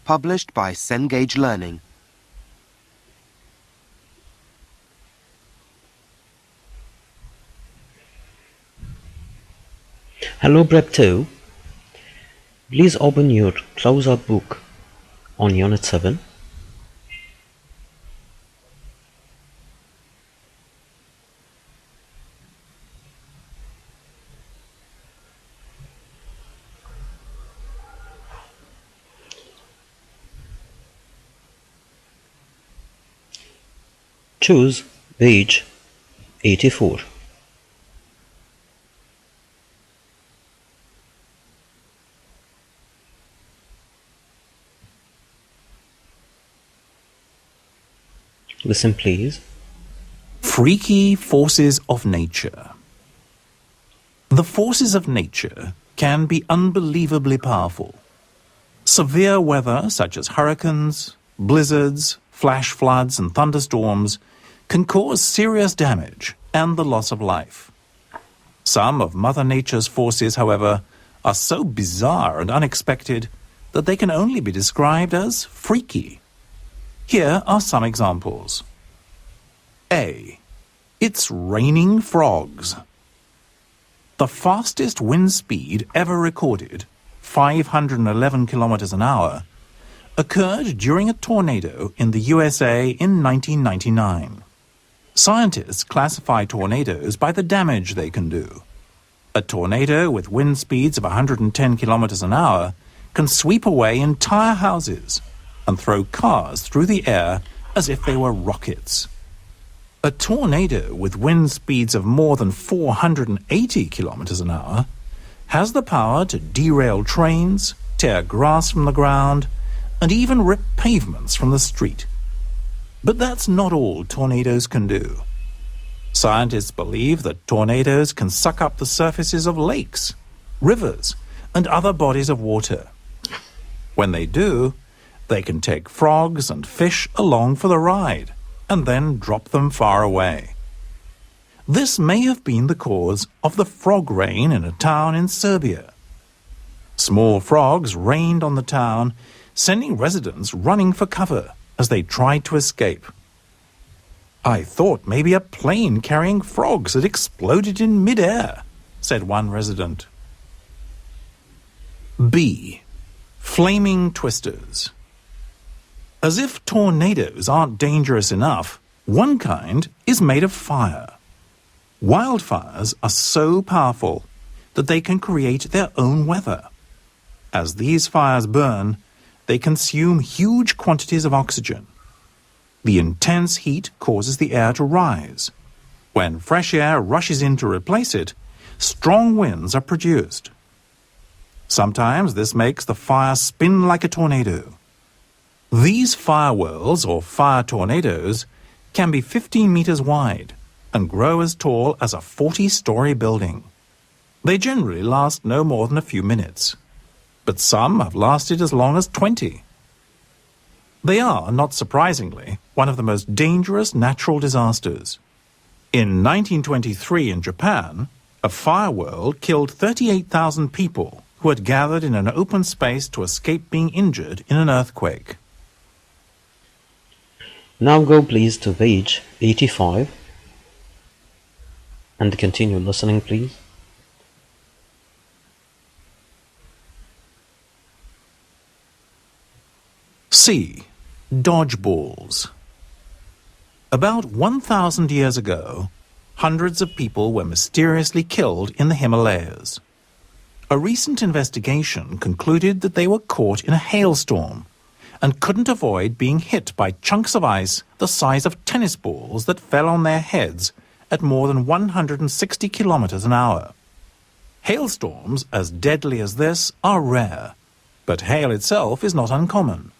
published by Cengage Learning. Hello Prep 2. Please open your closeout book on Unit 7. Choose page 84. Listen please. Freaky forces of nature. The forces of nature can be unbelievably powerful. Severe weather such as hurricanes, blizzards, flash floods and thunderstorms can cause serious damage and the loss of life. Some of Mother Nature's forces, however, are so bizarre and unexpected that they can only be described as freaky. Here are some examples. A. It's raining frogs. The fastest wind speed ever recorded, 511 kilometers an hour, occurred during a tornado in the USA in 1999. Scientists classify tornadoes by the damage they can do. A tornado with wind speeds of 110 kilometers an hour can sweep away entire houses and throw cars through the air as if they were rockets. A tornado with wind speeds of more than 480 kilometers an hour has the power to derail trains, tear grass from the ground, and even rip pavements from the street. But that's not all tornadoes can do. Scientists believe that tornadoes can suck up the surfaces of lakes, rivers, and other bodies of water. When they do, they can take frogs and fish along for the ride and then drop them far away. This may have been the cause of the frog rain in a town in Serbia. Small frogs rained on the town, sending residents running for cover as they tried to escape. "I thought maybe a plane carrying frogs had exploded in mid-air," said one resident. B. Flaming twisters. As if tornadoes aren't dangerous enough, one kind is made of fire. Wildfires are so powerful that they can create their own weather. As these fires burn, they consume huge quantities of oxygen. The intense heat causes the air to rise. When fresh air rushes in to replace it, strong winds are produced. Sometimes this makes the fire spin like a tornado. These fire whirls, or fire tornadoes, can be 15 meters wide and grow as tall as a 40-story building. They generally last no more than a few minutes, but some have lasted as long as 20. They are, not surprisingly, one of the most dangerous natural disasters. In 1923 in Japan, a fire whirl killed 38,000 people who had gathered in an open space to escape being injured in an earthquake. Now go please to page 85 and continue listening please. C. Dodgeballs. About 1,000 years ago, hundreds of people were mysteriously killed in the Himalayas. A recent investigation concluded that they were caught in a hailstorm and couldn't avoid being hit by chunks of ice the size of tennis balls that fell on their heads at more than 160 kilometers an hour. Hailstorms as deadly as this are rare, but hail itself is not uncommon.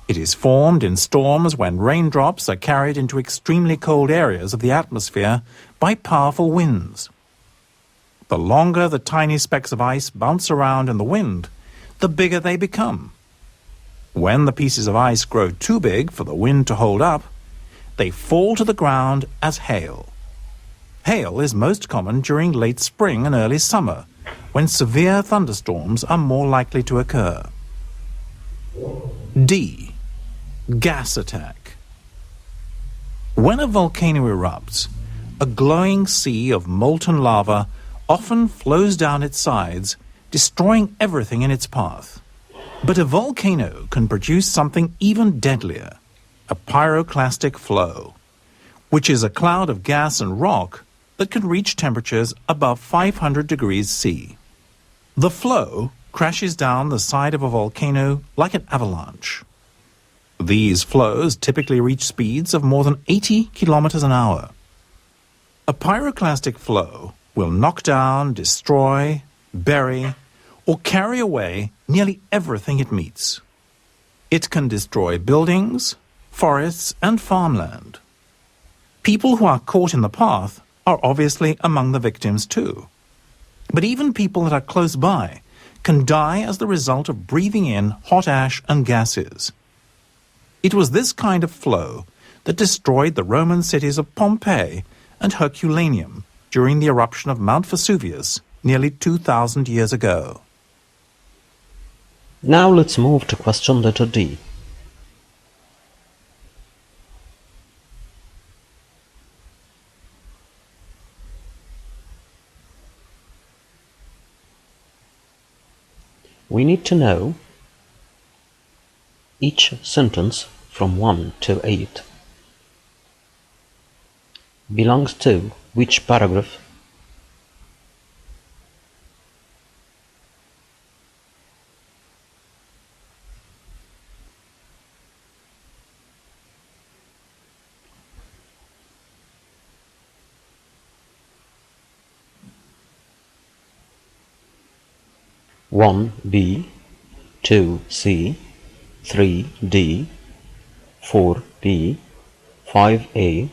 It is formed in storms when raindrops are carried into extremely cold areas of the atmosphere by powerful winds. The longer the tiny specks of ice bounce around in the wind, the bigger they become. When the pieces of ice grow too big for the wind to hold up, they fall to the ground as hail. Hail is most common during late spring and early summer, when severe thunderstorms are more likely to occur. D. Gas attack. When a volcano erupts, a glowing sea of molten lava often flows down its sides, destroying everything in its path. But a volcano can produce something even deadlier, a pyroclastic flow, which is a cloud of gas and rock that can reach temperatures above 500 degrees C. The flow crashes down the side of a volcano like an avalanche. These flows typically reach speeds of more than 80 kilometers an hour. A pyroclastic flow will knock down, destroy, bury, or carry away nearly everything it meets. It can destroy buildings, forests, and farmland. People who are caught in the path are obviously among the victims too. But even people that are close by can die as the result of breathing in hot ash and gases. It was this kind of flow that destroyed the Roman cities of Pompeii and Herculaneum during the eruption of Mount Vesuvius nearly 2,000 years ago. Now let's move to question letter D. We need to know each sentence from 1 to 8 belongs to which paragraph, one B, 2 C, 3 D, 4 B, 5 A,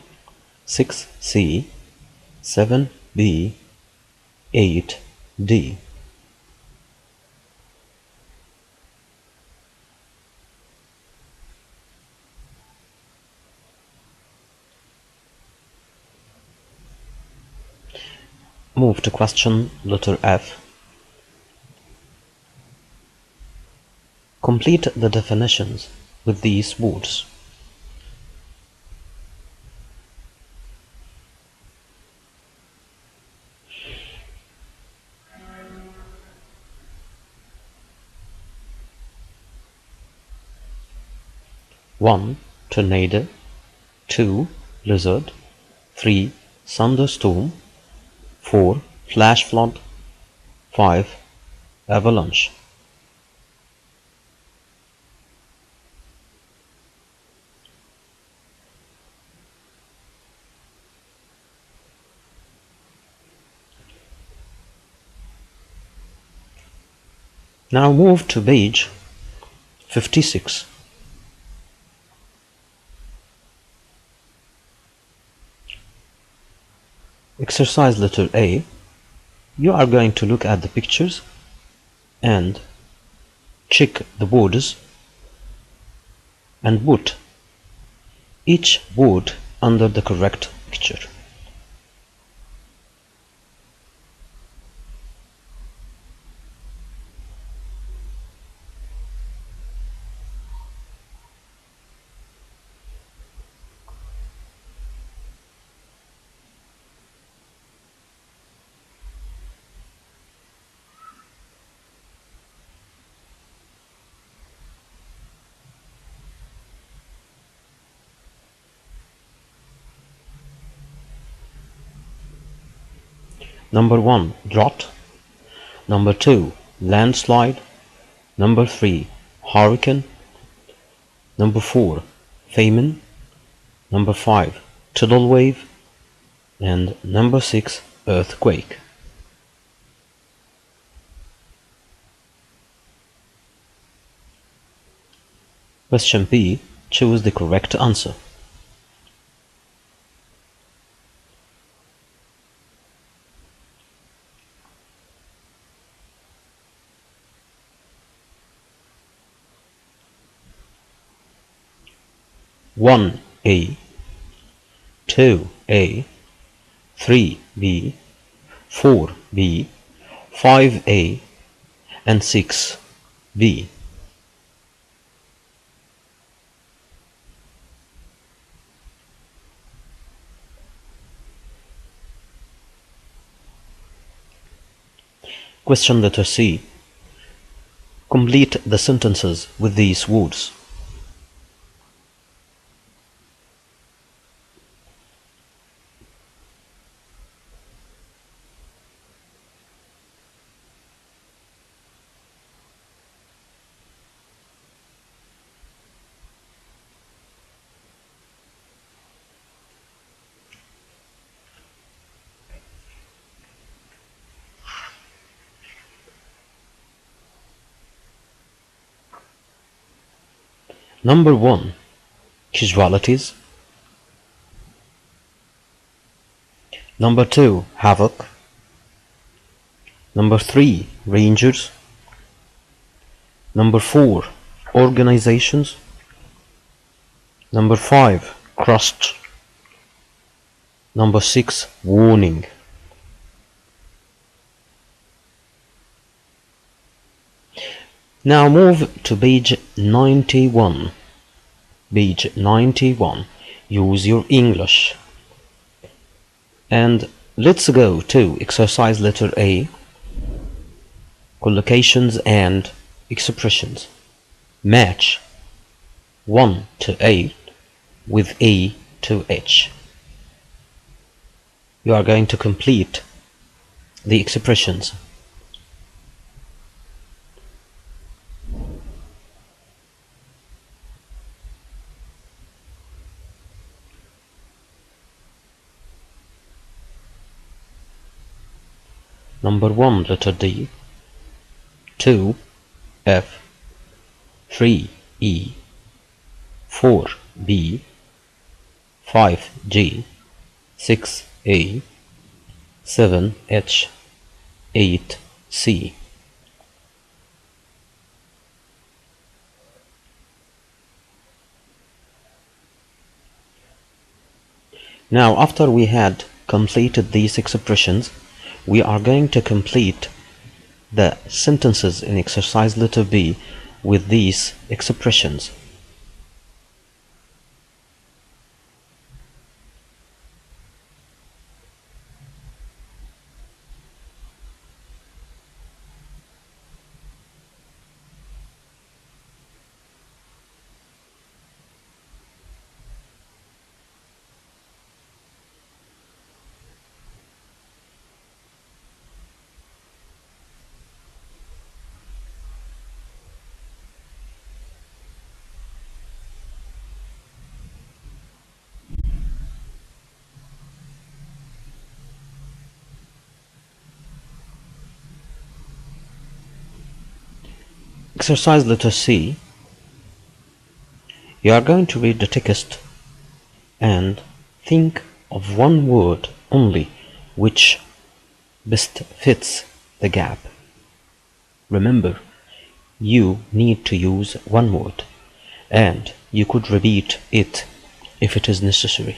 6 C, 7 B, 8 D. Move to question letter F. Complete the definitions with these words. One, tornado. 2, blizzard. 3, thunderstorm. 4, flash flood. 5, avalanche. Now move to page 56. Exercise letter A. You are going to look at the pictures and check the borders and put each word under the correct picture. Number 1, drought. Number 2, landslide. Number 3, hurricane. Number 4, famine. Number 5, tidal wave. And number 6, earthquake. Question B. Choose the correct answer. One A, 2 A, 3 B, 4 B, 5 A, and 6 B. Question letter C. Complete the sentences with these words. Number 1. Casualties. Number 2. Havoc. Number 3. Rangers. Number 4. Organizations. Number 5. Crust. Number 6. Warning. Now move to page 91. Page 91. Use your English. And let's go to exercise letter A. Collocations and expressions. Match 1 to 8 with A to H. You are going to complete the expressions. Number 1, letter D. 2, F. 3, E. 4, B. 5, G. 6, A. 7, H. 8, C. Now, after we had completed these expressions, we are going to complete the sentences in exercise letter B with these expressions. Exercise letter C. You are going to read the text and think of one word only which best fits the gap. Remember, you need to use one word, and you could repeat it if it is necessary.